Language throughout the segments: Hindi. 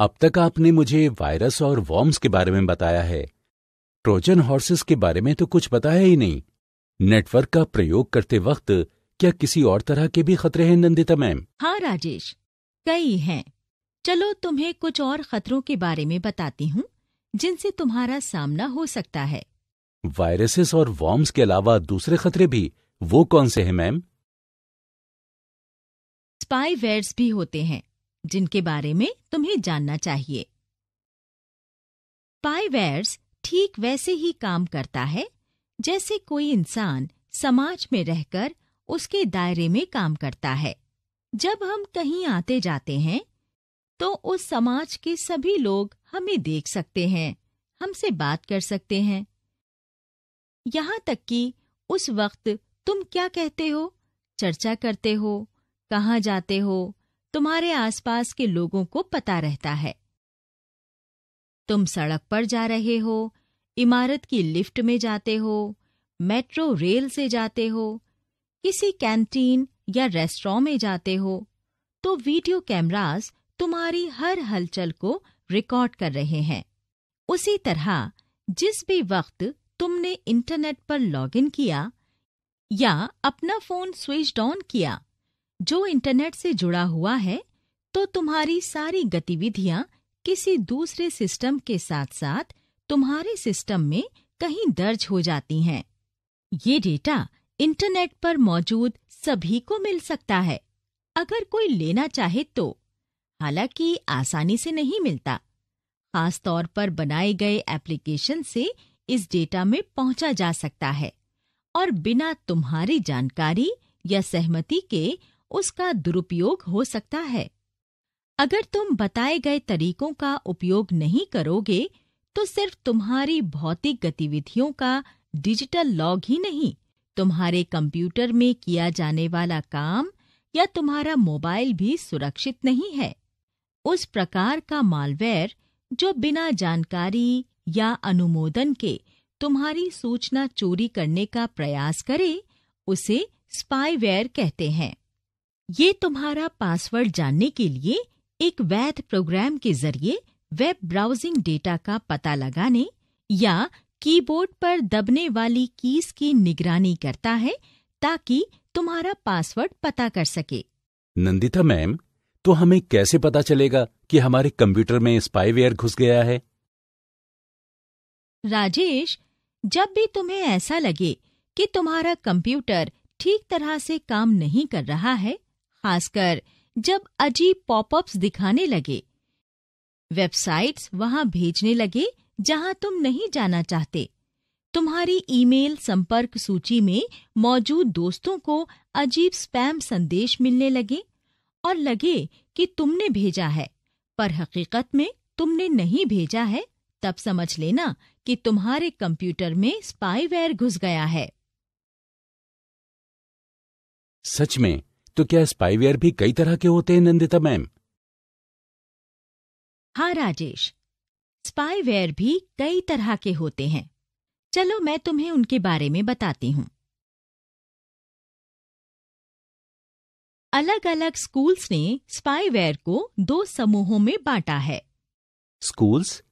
अब तक आपने मुझे वायरस और वॉर्म्स के बारे में बताया है। ट्रोजन हॉर्सेस के बारे में तो कुछ बताया ही नहीं। नेटवर्क का प्रयोग करते वक्त क्या किसी और तरह के भी खतरे हैं नंदिता मैम? हाँ राजेश, कई हैं। चलो तुम्हें कुछ और खतरों के बारे में बताती हूँ जिनसे तुम्हारा सामना हो सकता है। वायरसेस और वॉर्म्स के अलावा दूसरे खतरे भी, वो कौन से हैं मैम? स्पाईवेयर्स भी होते हैं जिनके बारे में तुम्हें जानना चाहिए। स्पाईवेयर्स ठीक वैसे ही काम करता है जैसे कोई इंसान समाज में रहकर उसके दायरे में काम करता है। जब हम कहीं आते जाते हैं तो उस समाज के सभी लोग हमें देख सकते हैं, हमसे बात कर सकते हैं। यहाँ तक कि उस वक्त तुम क्या कहते हो, चर्चा करते हो, कहाँ जाते हो, तुम्हारे आसपास के लोगों को पता रहता है। तुम सड़क पर जा रहे हो, इमारत की लिफ्ट में जाते हो, मेट्रो रेल से जाते हो, किसी कैंटीन या रेस्टोरेंट में जाते हो, तो वीडियो कैमरास तुम्हारी हर हलचल को रिकॉर्ड कर रहे हैं। उसी तरह जिस भी वक्त तुमने इंटरनेट पर लॉगिन किया या अपना फोन स्विच ऑन किया जो इंटरनेट से जुड़ा हुआ है, तो तुम्हारी सारी गतिविधियां किसी दूसरे सिस्टम के साथ साथ तुम्हारे सिस्टम में कहीं दर्ज हो जाती हैं। ये डेटा इंटरनेट पर मौजूद सभी को मिल सकता है अगर कोई लेना चाहे तो, हालांकि आसानी से नहीं मिलता। खास तौर पर बनाए गए एप्लीकेशन से इस डेटा में पहुंचा जा सकता है और बिना तुम्हारी जानकारी या सहमति के उसका दुरुपयोग हो सकता है। अगर तुम बताए गए तरीकों का उपयोग नहीं करोगे तो सिर्फ तुम्हारी भौतिक गतिविधियों का डिजिटल लॉग ही नहीं, तुम्हारे कंप्यूटर में किया जाने वाला काम या तुम्हारा मोबाइल भी सुरक्षित नहीं है। उस प्रकार का मालवेयर जो बिना जानकारी या अनुमोदन के तुम्हारी सूचना चोरी करने का प्रयास करे, उसे स्पाईवेयर कहते हैं। ये तुम्हारा पासवर्ड जानने के लिए एक वैध प्रोग्राम के जरिए वेब ब्राउजिंग डेटा का पता लगाने या कीबोर्ड पर दबने वाली कीज की निगरानी करता है ताकि तुम्हारा पासवर्ड पता कर सके। नंदिता मैम, तो हमें कैसे पता चलेगा कि हमारे कंप्यूटर में स्पाईवेयर घुस गया है? राजेश, जब भी तुम्हें ऐसा लगे कि तुम्हारा कंप्यूटर ठीक तरह से काम नहीं कर रहा है, खासकर जब अजीब पॉपअप्स दिखाने लगे, वेबसाइट्स वहां भेजने लगे जहां तुम नहीं जाना चाहते, तुम्हारी ईमेल संपर्क सूची में मौजूद दोस्तों को अजीब स्पैम संदेश मिलने लगे और लगे कि तुमने भेजा है पर हकीकत में तुमने नहीं भेजा है, तब समझ लेना कि तुम्हारे कंप्यूटर में स्पाईवेयर घुस गया है। सच में? तो क्या स्पाईवेयर भी कई तरह के होते हैं नंदिता मैम? हाँ राजेश, स्पाईवेयर भी कई तरह के होते हैं। चलो मैं तुम्हें उनके बारे में बताती हूँ। अलग अलग स्कूल्स ने स्पाईवेयर को 2 समूहों में बांटा है। स्कूल्स?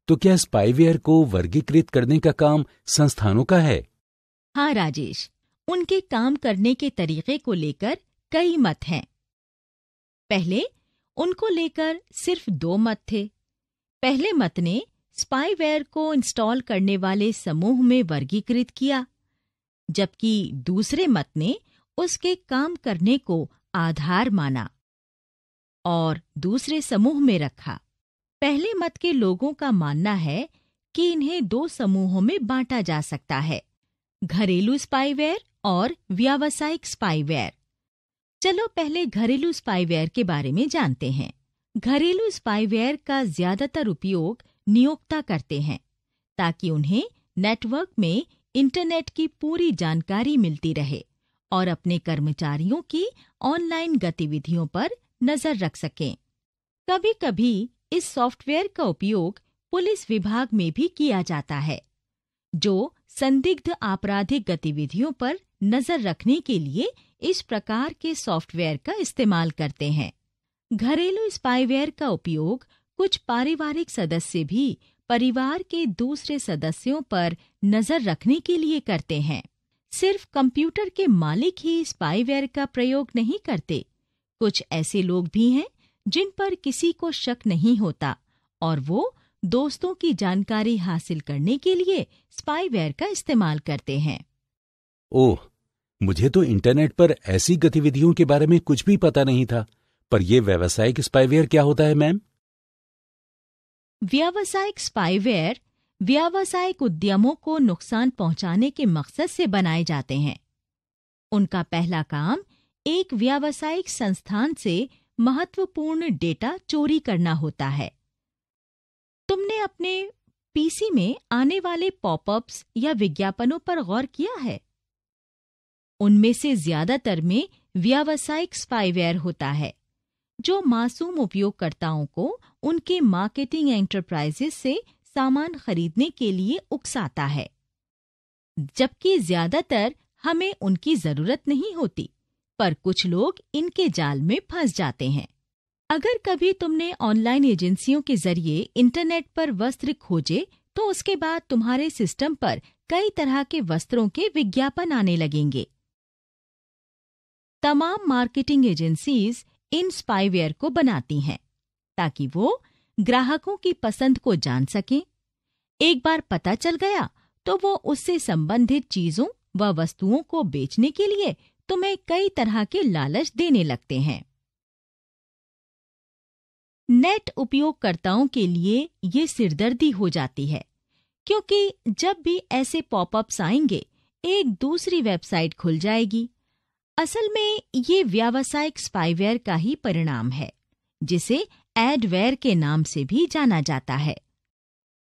तो क्या स्पाईवेयर को वर्गीकृत करने का काम संस्थानों का है? हाँ राजेश, उनके काम करने के तरीके को लेकर कई मत हैं। पहले उनको लेकर सिर्फ 2 मत थे। पहले मत ने स्पाईवेयर को इंस्टॉल करने वाले समूह में वर्गीकृत किया, जबकि दूसरे मत ने उसके काम करने को आधार माना और दूसरे समूह में रखा। पहले मत के लोगों का मानना है कि इन्हें 2 समूहों में बांटा जा सकता है, घरेलू स्पाईवेयर और व्यावसायिक स्पाईवेयर। चलो पहले घरेलू स्पाईवेयर के बारे में जानते हैं। घरेलू स्पाईवेयर का ज्यादातर उपयोग नियोक्ता करते हैं ताकि उन्हें नेटवर्क में इंटरनेट की पूरी जानकारी मिलती रहे और अपने कर्मचारियों की ऑनलाइन गतिविधियों पर नजर रख सकें। कभी-कभी इस सॉफ्टवेयर का उपयोग पुलिस विभाग में भी किया जाता है, जो संदिग्ध आपराधिक गतिविधियों पर नजर रखने के लिए इस प्रकार के सॉफ्टवेयर का इस्तेमाल करते हैं। घरेलू स्पाईवेयर का उपयोग कुछ पारिवारिक सदस्य भी परिवार के दूसरे सदस्यों पर नजर रखने के लिए करते हैं। सिर्फ कंप्यूटर के मालिक ही स्पाईवेयर का प्रयोग नहीं करते। कुछ ऐसे लोग भी हैं जिन पर किसी को शक नहीं होता और वो दोस्तों की जानकारी हासिल करने के लिए स्पाईवेयर का इस्तेमाल करते हैं। ओह, मुझे तो इंटरनेट पर ऐसी गतिविधियों के बारे में कुछ भी पता नहीं था। पर यह व्यावसायिक स्पाईवेयर क्या होता है मैम? व्यावसायिक स्पाईवेयर व्यावसायिक उद्यमों को नुकसान पहुंचाने के मकसद से बनाए जाते हैं। उनका पहला काम एक व्यावसायिक संस्थान से महत्वपूर्ण डेटा चोरी करना होता है। तुमने अपने पीसी में आने वाले पॉपअप्स या विज्ञापनों पर गौर किया है? उनमें से ज्यादातर में व्यावसायिक स्पाईवेयर होता है, जो मासूम उपयोगकर्ताओं को उनके मार्केटिंग एंटरप्राइजेस से सामान खरीदने के लिए उकसाता है, जबकि ज्यादातर हमें उनकी जरूरत नहीं होती, पर कुछ लोग इनके जाल में फंस जाते हैं। अगर कभी तुमने ऑनलाइन एजेंसियों के जरिए इंटरनेट पर वस्त्र खोजे तो उसके बाद तुम्हारे सिस्टम पर कई तरह के वस्त्रों के विज्ञापन आने लगेंगे। तमाम मार्केटिंग एजेंसीज इन स्पाईवेयर को बनाती हैं ताकि वो ग्राहकों की पसंद को जान सकें। एक बार पता चल गया तो वो उससे संबंधित चीजों व वस्तुओं को बेचने के लिए तुम्हें कई तरह के लालच देने लगते हैं। नेट उपयोगकर्ताओं के लिए ये सिरदर्दी हो जाती है, क्योंकि जब भी ऐसे पॉपअप्स आएंगे एक दूसरी वेबसाइट खुल जाएगी। असल में ये व्यावसायिक स्पाईवेयर का ही परिणाम है, जिसे एडवेयर के नाम से भी जाना जाता है।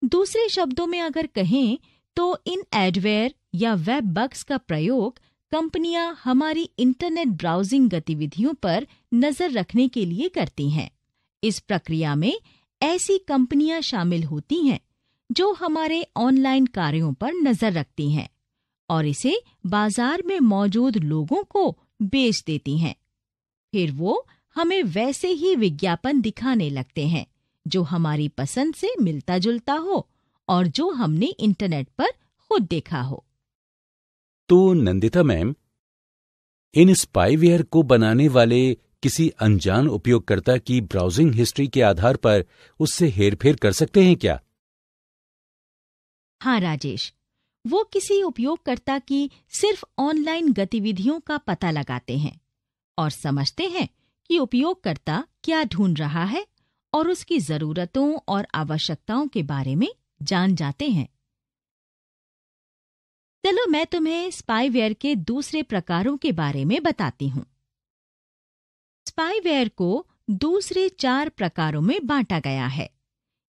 दूसरे शब्दों में अगर कहें तो इन एडवेयर या वेब बग्स का प्रयोग कंपनियां हमारी इंटरनेट ब्राउजिंग गतिविधियों पर नजर रखने के लिए करती हैं। इस प्रक्रिया में ऐसी कंपनियां शामिल होती हैं जो हमारे ऑनलाइन कार्यों पर नजर रखती हैं और इसे बाजार में मौजूद लोगों को बेच देती हैं। फिर वो हमें वैसे ही विज्ञापन दिखाने लगते हैं जो हमारी पसंद से मिलता जुलता हो और जो हमने इंटरनेट पर खुद देखा हो। तो नंदिता मैम, इन स्पाईवेयर को बनाने वाले किसी अनजान उपयोगकर्ता की ब्राउजिंग हिस्ट्री के आधार पर उससे हेरफेर कर सकते हैं क्या? हाँ राजेश, वो किसी उपयोगकर्ता की सिर्फ ऑनलाइन गतिविधियों का पता लगाते हैं और समझते हैं कि उपयोगकर्ता क्या ढूंढ रहा है और उसकी जरूरतों और आवश्यकताओं के बारे में जान जाते हैं। चलो मैं तुम्हें स्पाईवेयर के दूसरे प्रकारों के बारे में बताती हूँ। स्पाईवेयर को दूसरे 4 प्रकारों में बांटा गया है।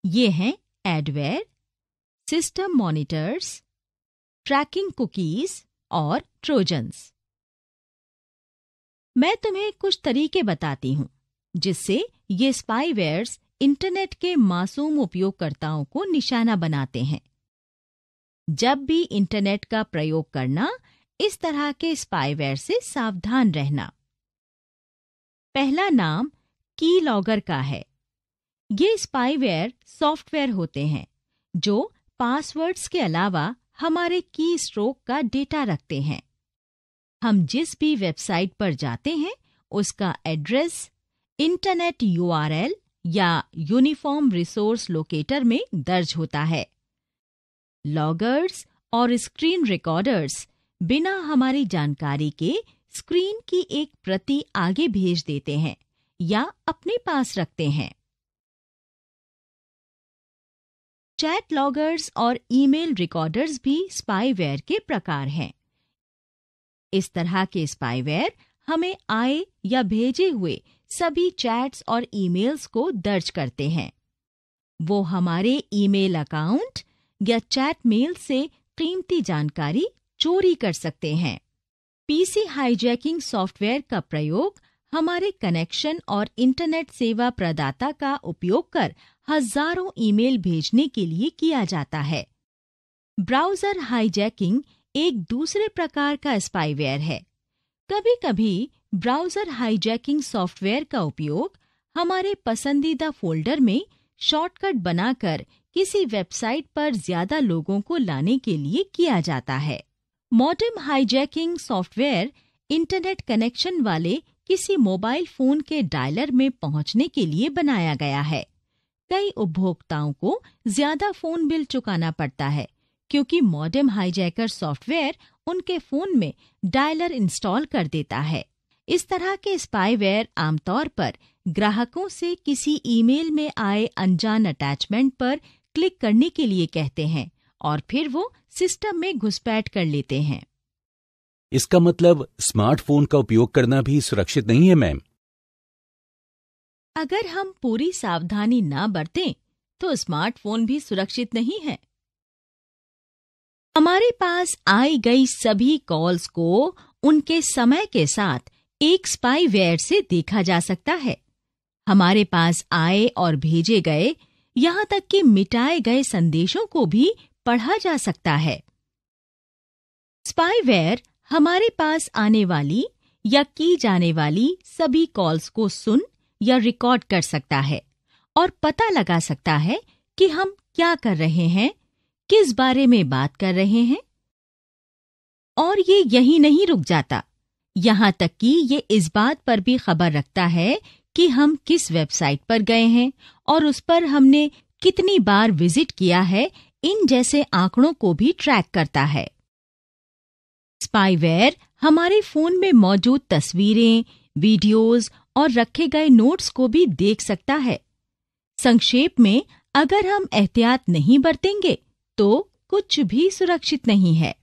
ये हैं adware, system monitors, tracking cookies और ट्रोजन्स। मैं तुम्हें कुछ तरीके बताती हूँ जिससे ये स्पाईवेयर्स इंटरनेट के मासूम उपयोगकर्ताओं को निशाना बनाते हैं। जब भी इंटरनेट का प्रयोग करना, इस तरह के स्पाईवेयर से सावधान रहना। पहला नाम कीलॉगर का है। ये स्पाईवेयर सॉफ्टवेयर होते हैं जो पासवर्ड्स के अलावा हमारे की स्ट्रोक का डेटा रखते हैं। हम जिस भी वेबसाइट पर जाते हैं उसका एड्रेस इंटरनेट URL या यूनिफॉर्म रिसोर्स लोकेटर में दर्ज होता है। लॉगर्स और स्क्रीन रिकॉर्डर्स बिना हमारी जानकारी के स्क्रीन की एक प्रति आगे भेज देते हैं या अपने पास रखते हैं। चैट लॉगर्स और ईमेल रिकॉर्डर्स भी स्पाईवेयर के प्रकार हैं। इस तरह के स्पाईवेयर हमें आए या भेजे हुए सभी चैट्स और ईमेल्स को दर्ज करते हैं। वो हमारे ईमेल अकाउंट या चैट मेल से कीमती जानकारी चोरी कर सकते हैं। पीसी हाईजैकिंग सॉफ्टवेयर का प्रयोग हमारे कनेक्शन और इंटरनेट सेवा प्रदाता का उपयोग कर हजारों ईमेल भेजने के लिए किया जाता है। ब्राउज़र हाईजैकिंग एक दूसरे प्रकार का स्पाईवेयर है। कभी-कभी ब्राउज़र हाईजैकिंग सॉफ्टवेयर का उपयोग हमारे पसंदीदा फोल्डर में शॉर्टकट बनाकर किसी वेबसाइट पर ज्यादा लोगों को लाने के लिए किया जाता है। Modem hijacking software internet connection वाले किसी मोबाइल फोन के डायलर में पहुंचने के लिए बनाया गया है। कई उपभोक्ताओं को ज्यादा फोन बिल चुकाना पड़ता है क्योंकि मॉडेम हाईजैकर सॉफ्टवेयर उनके फोन में डायलर इंस्टॉल कर देता है। इस तरह के स्पाईवेयर आमतौर पर ग्राहकों से किसी ईमेल में आए अनजान अटैचमेंट पर क्लिक करने के लिए कहते हैं और फिर वो सिस्टम में घुसपैठ कर लेते हैं। इसका मतलब स्मार्टफोन का उपयोग करना भी सुरक्षित नहीं है मैम? अगर हम पूरी सावधानी ना बरतें तो स्मार्टफोन भी सुरक्षित नहीं है। हमारे पास आई गई सभी कॉल्स को उनके समय के साथ एक स्पाईवेयर से देखा जा सकता है। हमारे पास आए और भेजे गए, यहाँ तक कि मिटाए गए संदेशों को भी पढ़ा जा सकता है। स्पाईवेयर हमारे पास आने वाली या की जाने वाली सभी कॉल्स को सुन या रिकॉर्ड कर सकता है और पता लगा सकता है कि हम क्या कर रहे हैं, किस बारे में बात कर रहे हैं। और ये यही नहीं रुक जाता, यहाँ तक कि ये इस बात पर भी खबर रखता है कि हम किस वेबसाइट पर गए हैं और उस पर हमने कितनी बार विजिट किया है, इन जैसे आंकड़ों को भी ट्रैक करता है। स्पाईवेयर हमारे फोन में मौजूद तस्वीरें, वीडियोस और रखे गए नोट्स को भी देख सकता है। संक्षेप में, अगर हम एहतियात नहीं बरतेंगे तो कुछ भी सुरक्षित नहीं है।